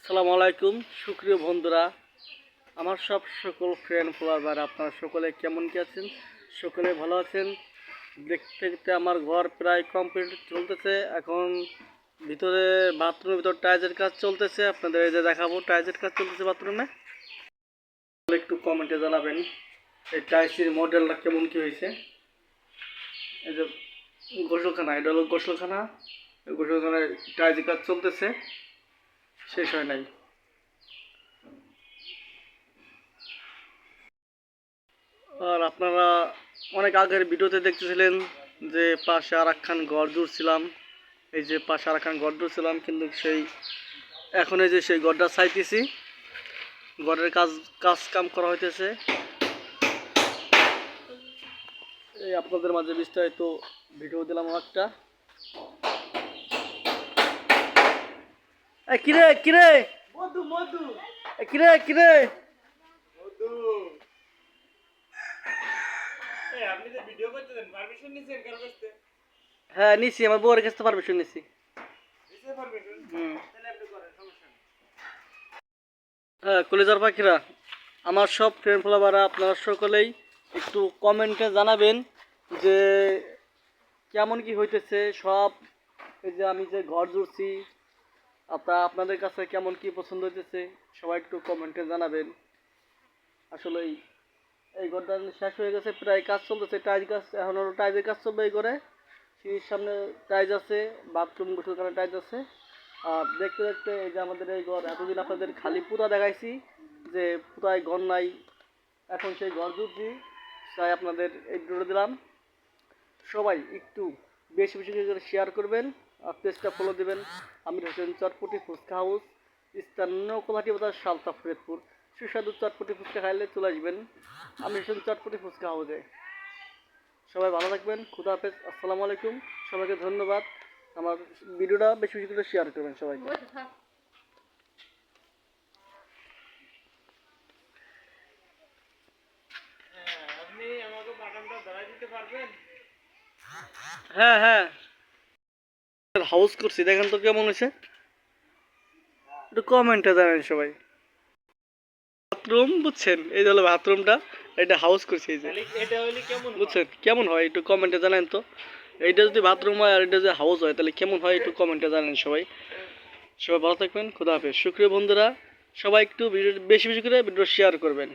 আসসালামু আলাইকুম সুপ্রিয় বন্ধুরা, আমার সকল ফ্রেন্ড ফলোয়ার আপনারা সকলে কেমন কি আছেন? সকলে ভালো আছেন? দেখতে দেখতে আমার ঘর প্রায় কমপ্লিট চলতেছে। এখন ভিতরে বাথরুমের ভিতর টাইলসের কাজ চলতেছে। আপনাদের এই যে দেখাবো টাইলসের কাজ চলতেছে বাথরুমে। একটু কমেন্টে জানাবেন এই টাইলসের মডেলটা কেমন কি হয়েছে। এই যে গোসলখানা, এটা হলো গোসলখানা। গোসলখানায় টাইলসের কাজ চলতেছে, শেষ হয় নাই। আর আপনারা অনেক আগের ভিডিওতে দেখতেছিলেন যে পাশে আর একখান ঘর জুড়ছিলাম। এই যে পাশে আর একখান ঘর জুড়ছিলাম, কিন্তু এখন এই যে সেই ঘরটা চাইতেছি, ঘরের কাজ কাম করা হইতেছে। এই আপনাদের মাঝে বিস্তারিত ভিডিও দিলাম একটা। কিরে কিরে মধু মধু, কিরে কিরে মধু, আপনি যে ভিডিও করতেছেন পারমিশন নিছেন কার কাছে? হ্যাঁ নিছি, আমার বউয়ের কাছে পারমিশন নিছি। নিছে পারমিশন? তাহলে আপনি করেন, সমস্যা নেই। হ্যাঁ কলেজার পাখিরা, আমার সব ফ্রেন্ড ফলোয়াররা আপনারা সকলেই একটু কমেন্টে জানাবেন যে কেমন কি হইতেছে সব। এই যে আমি যে ঘর জুড়ছি, আপনাদের কাছে কেমন কি পছন্দ হইতেছে সবাই একটু কমেন্টে জানাবেন। আসলে এই ঘরটা শেষ হয়ে গেছে, প্রায় কাজ চলতেছে, টাইজ কাজ এখন টাইজের কাজ চলবে। এই করে সিঁড়ির সামনে টাইজ আছে, বাথরুম গোসলখানায় টাইজ আছে। আর দেখতে দেখতে এই যে আমাদের এই ঘর এতদিন আপনাদের খালি পুরা দেখাইছি যে পুরাই ঘর নাই, এখন সেই ঘর জুড়ছি, তাই আপনাদের এই ভিডিওটা দিলাম। সবাই একটু বেশি বেশি করে শেয়ার করবেন আর পেজটা ফলো দেবেন। আমির হোসেন চটপটি ফুচকা হাউস, স্থান নৌকোলাটি বাজার, সালতা ফরিদপুর। সুস্বাদু চটপটি ফুচকা খাইলে চলে আসবেন আমির হোসেন চটপটি ফুচকা হাউসে। সবাই ভালো থাকবেন, খুদা হাফেজ, আসসালামু আলাইকুম। সবাইকে ধন্যবাদ। আমার ভিডিওটা বেশি বেশি করে শেয়ার করবেন সবাইকে। হ্যাঁ হ্যাঁ হাউস করছি, দেখেন তো কেমন হয়েছে, একটু কমেন্টে জানেন সবাই। বাথরুম বুঝছেন, এই হলো বাথরুমটা, এটা হাউস করছি। এই যে বুঝছেন কেমন হয় একটু কমেন্টে জানেন তো। এইটা যদি বাথরুম হয় আর এটা যদি হাউস হয় তাহলে কেমন হয় একটু কমেন্টে জানেন সবাই। সবাই ভালো থাকবেন, খুদা হাফেজ। সুপ্রিয় বন্ধুরা, সবাই একটু ভিডিও বেশি বেশি করে ভিডিও শেয়ার করবেন।